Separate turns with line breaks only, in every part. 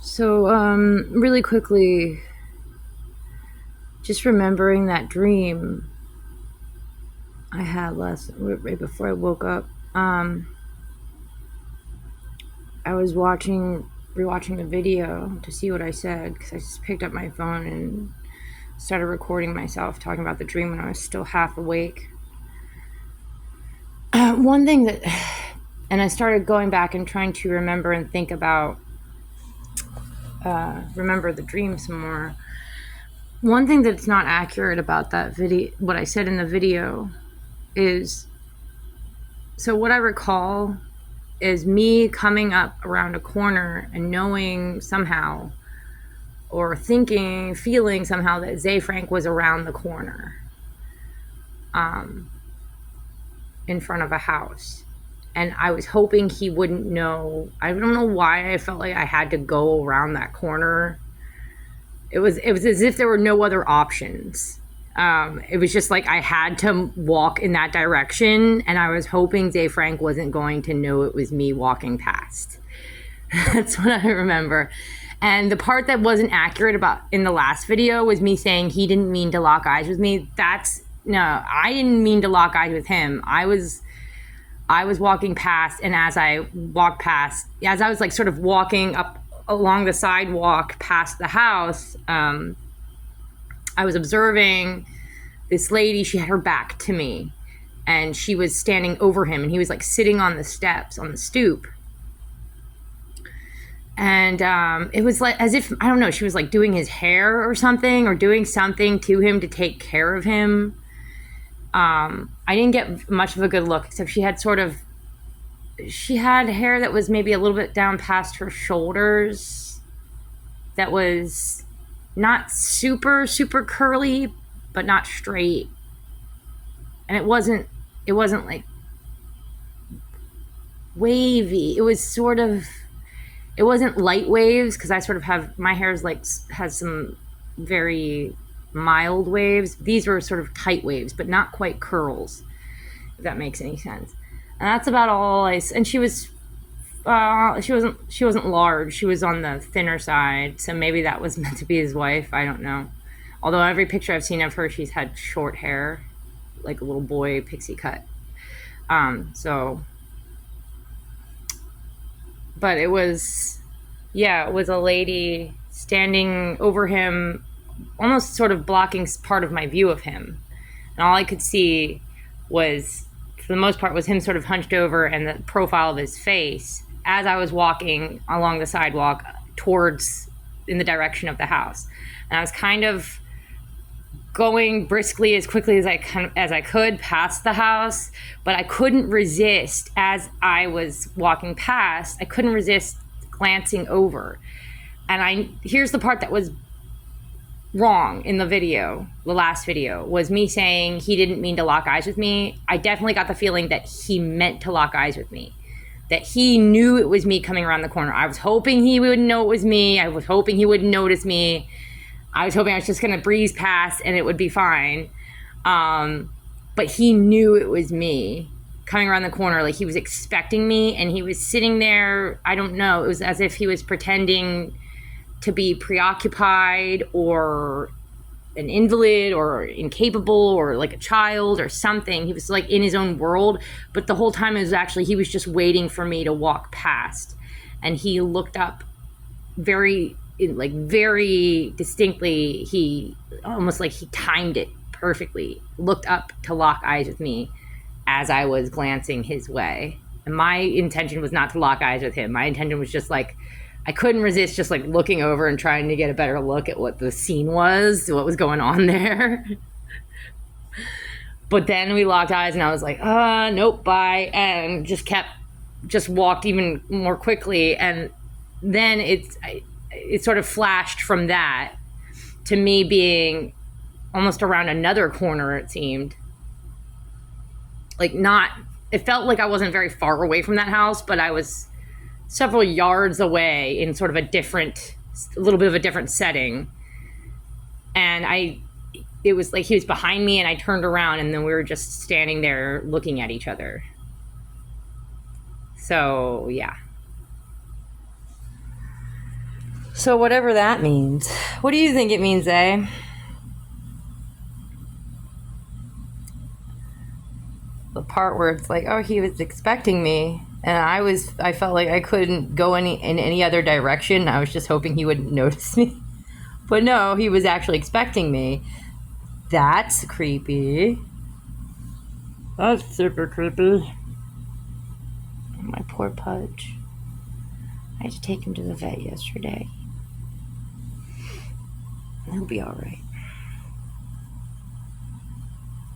So, really quickly, just remembering that dream I had right before I woke up. I was rewatching the video to see what I said because I just picked up my phone and started recording myself talking about the dream when I was still half awake. One thing that, and I started going back and trying to remember and think about, remember the dream some more. One thing that's not accurate about that video, what I said in the video, is, so what I recall is me coming up around a corner and knowing somehow, or feeling somehow that Ze Frank was around the corner, in front of a house. And I was hoping he wouldn't know. I don't know why I felt like I had to go around that corner. It was as if there were no other options. It was just like I had to walk in that direction, and I was hoping Ze Frank wasn't going to know it was me walking past. That's what I remember. And the part that wasn't accurate about in the last video was me saying he didn't mean to lock eyes with me. No, I didn't mean to lock eyes with him. I was walking past, and as I was like sort of walking up along the sidewalk past the house, I was observing this lady. She had her back to me, and she was standing over him, and he was like sitting on the steps, on the stoop. And it was like as if, I don't know, she was like doing his hair or something, or doing something to him to take care of him. I didn't get much of a good look, except she had hair that was maybe a little bit down past her shoulders, that was not super, super curly, but not straight. And it wasn't like wavy. It wasn't light waves, because I sort of my hair has some very mild waves. These were sort of tight waves, but not quite curls, if that makes any sense. And that's about all and she wasn't large. She was on the thinner side, so maybe that was meant to be his wife. I don't know. Although every picture I've seen of her, she's had short hair, like a little boy pixie cut. But it was a lady standing over him, almost sort of blocking part of my view of him. And all I could see was, for the most part, was him sort of hunched over and the profile of his face as I was walking along the sidewalk in the direction of the house. And I was kind of going briskly, as quickly as I could past the house, but I couldn't resist, as I was walking past, I couldn't resist glancing over. And here's the part that was wrong in the video, the last video, was me saying he didn't mean to lock eyes with me. I definitely got the feeling that he meant to lock eyes with me, that he knew it was me coming around the corner. I was hoping he wouldn't know it was me. I was hoping he wouldn't notice me. I was hoping I was just going to breeze past and it would be fine. But he knew it was me coming around the corner. Like, he was expecting me, and he was sitting there. I don't know. It was as if he was pretending to be preoccupied, or an invalid, or incapable, or like a child or something. He was like in his own world, but the whole time he was just waiting for me to walk past. And he looked up very distinctly. He almost like he timed it perfectly, looked up to lock eyes with me as I was glancing his way. And my intention was not to lock eyes with him. My intention was just like, I couldn't resist just like looking over and trying to get a better look at what the scene was, what was going on there. But then we locked eyes, and I was like, nope, bye. And just walked even more quickly. And then it sort of flashed from that to me being almost around another corner, it seemed. It felt like I wasn't very far away from that house, but I was several yards away in sort of a little bit of a different setting. And it was like he was behind me, and I turned around, and then we were just standing there looking at each other. So, yeah. So whatever that means. What do you think it means, eh? The part where it's like, oh, he was expecting me, and I felt like I couldn't go in any other direction. I was just hoping he wouldn't notice me. But no, he was actually expecting me. That's creepy. That's super creepy. My poor Pudge. I had to take him to the vet yesterday. He'll be all right.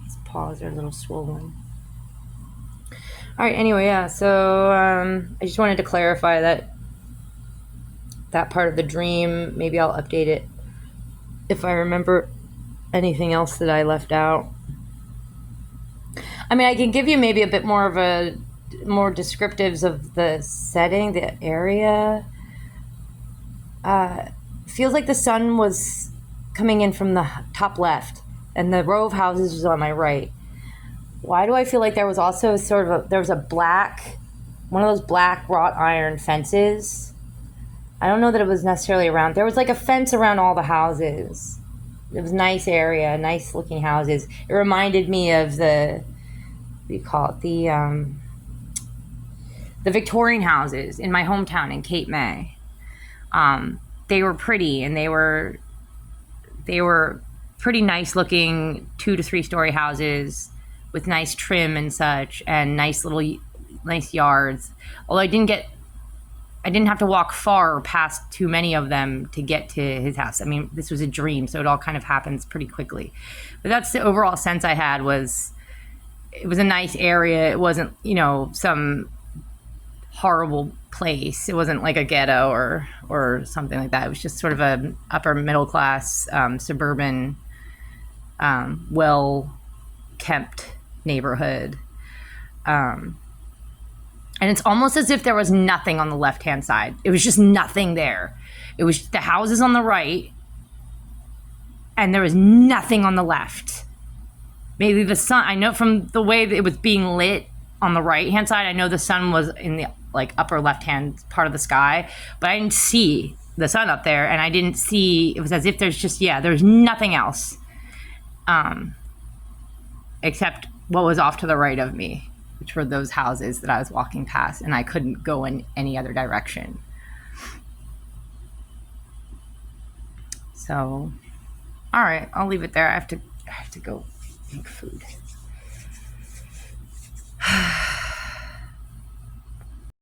His paws are a little swollen. All right, anyway, yeah, so I just wanted to clarify that part of the dream. Maybe I'll update it if I remember anything else that I left out. I mean, I can give you maybe a bit more descriptives of the setting, the area. Feels like the sun was coming in from the top left, and the row of houses was on my right. Why do I feel like there was also one of those black wrought iron fences? I don't know that it was necessarily around. There was like a fence around all the houses. It was a nice area, nice looking houses. It reminded me of what do you call it? The Victorian houses in my hometown in Cape May. They were pretty, and they were pretty nice looking 2 to 3 story houses with nice trim and such, and nice yards. Although I didn't have to walk far past too many of them to get to his house. I mean, this was a dream, so it all kind of happens pretty quickly. But that's the overall sense I had. It was a nice area. It wasn't, some horrible place. It wasn't like a ghetto or something like that. It was just sort of a upper middle class, suburban, well kept neighborhood. And it's almost as if there was nothing on the left-hand side. It was just nothing there. It was the houses on the right, and there was nothing on the left. Maybe the sun, I know from the way that it was being lit on the right-hand side, I know the sun was in the upper left-hand part of the sky, but I didn't see the sun up there, and I didn't see, it was as if there's nothing else. Except what was off to the right of me, which were those houses that I was walking past, and I couldn't go in any other direction. So, all right, I'll leave it there. I have to go make food.